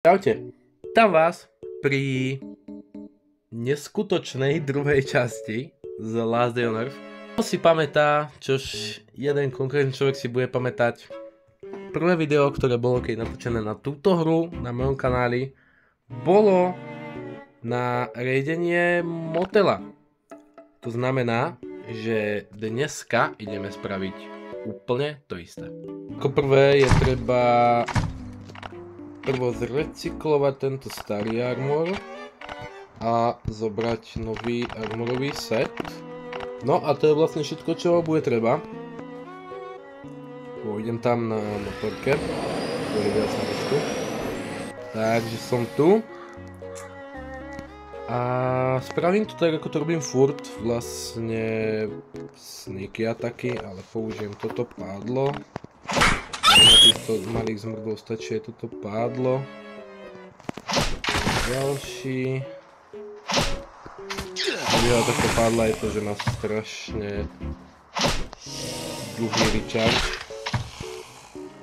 Čaute, vítam vás pri neskutočnej druhej časti z Last Day on Earth. Kto si pamätá, čož jeden konkrétny človek si bude pamätať, prvé video, ktoré bolo keď natočené na túto hru na mojom kanáli, bolo na raidenie motela. To znamená, že dneska ideme spraviť úplne to isté. Ako prvé je treba prvo zrecyklovať tento starý armor a zobrať nový armorový set. No a to je vlastne všetko, čo bude treba. Pôjdem tam na motorke, to je viac na výšku. Takže som tu. A spravím to tak, ako to robím furt, vlastne sneaky ataky, ale použijem toto pádlo. Na týchto malých zmrdov stačí aj toto pádlo. Ďalší. Výhoda tohto pádla je to, že má strašne dlhý recharge.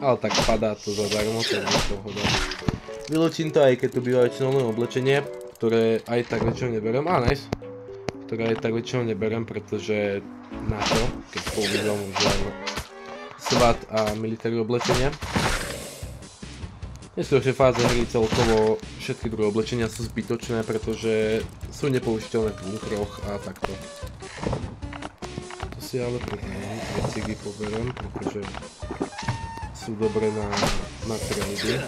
Ale tak padá to zadarmo, tak je pohoda. Vylúčim to, aj keď tu býva väčšinou len oblečenie, ktoré aj tak väčšinou neberiem. Nice. Ktoré aj tak väčšinou neberiem, pretože na to, keď používam už SWAT a military oblečenia. V neskôršej fáze hry celkovo všetky druhé oblečenia sú zbytočné, pretože sú nepoužiteľné v bunkroch a takto. To si ale cigy poberiem, pretože sú dobré na trady.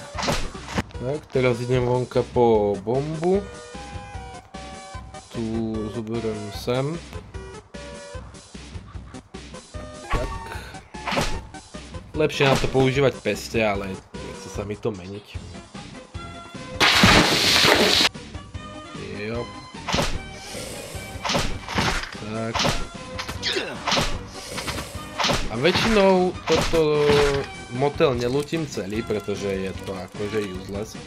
Tak, teraz idem vonka po bombu. Tu zoberiem sem. Lepšie na to používať peste, ale nechce sa mi to meniť. Jo. Tak. A väčšinou toto motel nelútim celý, pretože je to akože useless.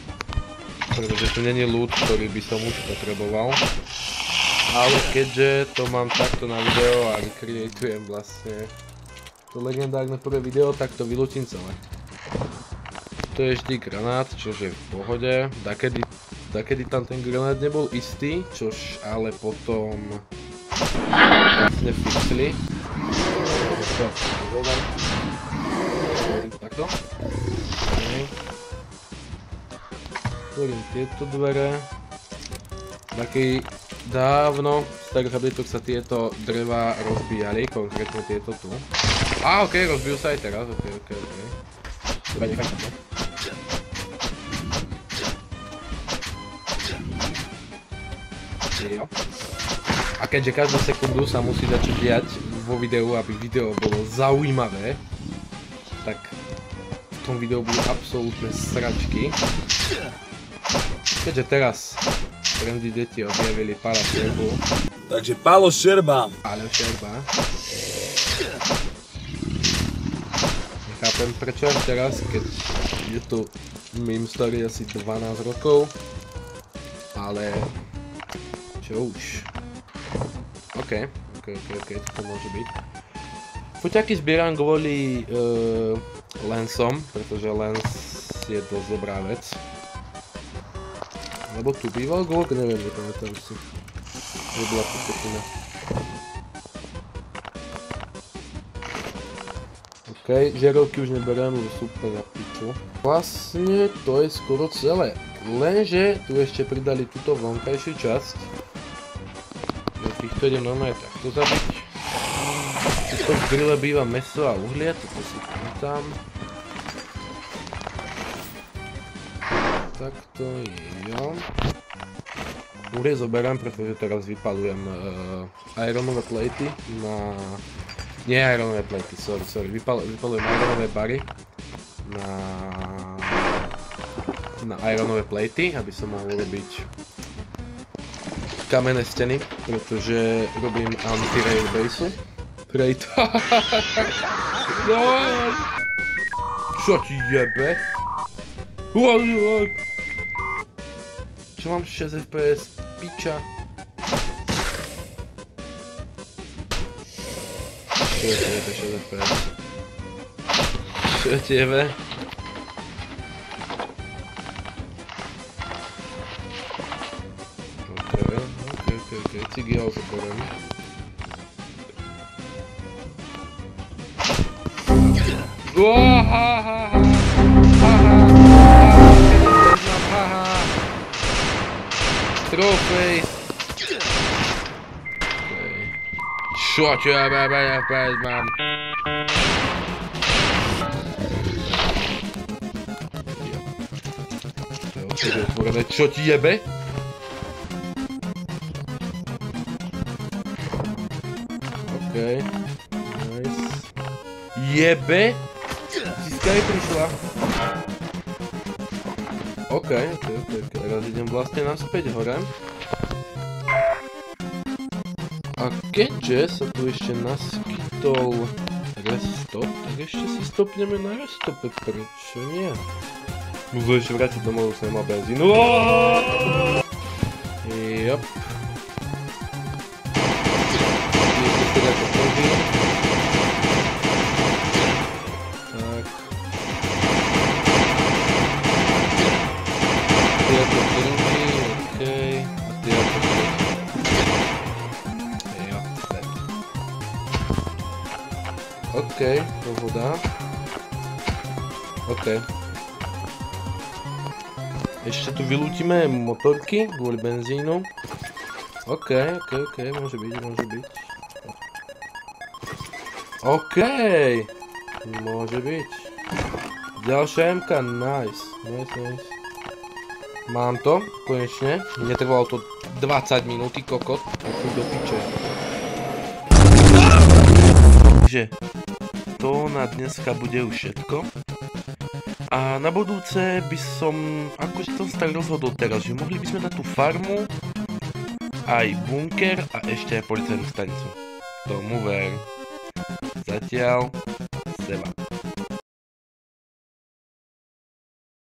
Pretože tu není loot, ktorý by som už potreboval. Ale keďže to mám takto na video a recreatujem vlastne to legendárne prvé video, tak to vylúčim celé. To je vždy granát, čož je v pohode. Dakedy tam ten granát nebol istý, čož ale potom vlastne fixli. Takto. Otvorím tieto dvere. Taký dávno v starých updatech sa tieto drevá rozbíjali, konkrétne tieto tu. Okej, rozbijú sa aj teraz, okej. Dobre, nechaj to. Jo. A keďže každú sekundu sa musí začať diať vo videu, aby video bolo zaujímavé, tak v tom videu budú absolútne sračky. Keďže teraz trendy deti objavili Pála Šerbu. Takže Pálo Šerba. Pálo Šerba. Nechápem prečo až teraz, keď je to meme starý asi 12 rokov. Ale čo už. OK, to môže byť. Fuťaky zbieram kvôli lensom, pretože lens je dosť dobrá vec. Lebo tu býval Glock, neviem, nepamätám si. Že bola tu petina. OK, žiarovky už neberiem, lebo sú úplne na piču. Vlastne to je skoro celé. Lenže tu ešte pridali túto vonkajšiu časť. Do týchto idem normálne takto zabiť. Tuto v grille býva mäso a uhlie, toto si pamätám. Takto jo. Uhlie zoberám, pretože teraz vypalujem ironové platey na... Nie ironové platey, sorry. Vypalujem ironové bary na ironové platey, aby som mohol robiť kamenné steny, pretože robím anti-rail baseu. No! Čo ti jebe? Čo mám 6 FPS? Piča. Čo je 6 FPS? Čo ti jebe? bicykel zoberiem. Trofej. Čo ja mám? Čo ti jebe? Okej. Nice. Jebe? Získaj prišla. Okej. Teraz idem vlastne naspäť hore. A keďže sa tu ešte naskytol restop, tak ešte si stopneme na restope, prečo nie? Musím ešte vrátiť domov, už nemá benzín. Jop. Tak. Tieto druhý, okej. A tieto druhý. Jo, tak. Okej, pohoda. Okej. Ešte tu vylútime motorky kvôli benzínu. Okej, môže byť. Okej, môže byť. Ďalšia MK, nice. Mám to, konečne. Netrvalo to 20 minúty, kokot. Tak do piče. Takže, to na dneska bude už všetko. A na budúce by som, akože som sa tak rozhodol teraz, že mohli by sme dať tú farmu, aj bunker a ešte aj policajnú stanicu. Tomu ver. Zatiaľ, seba.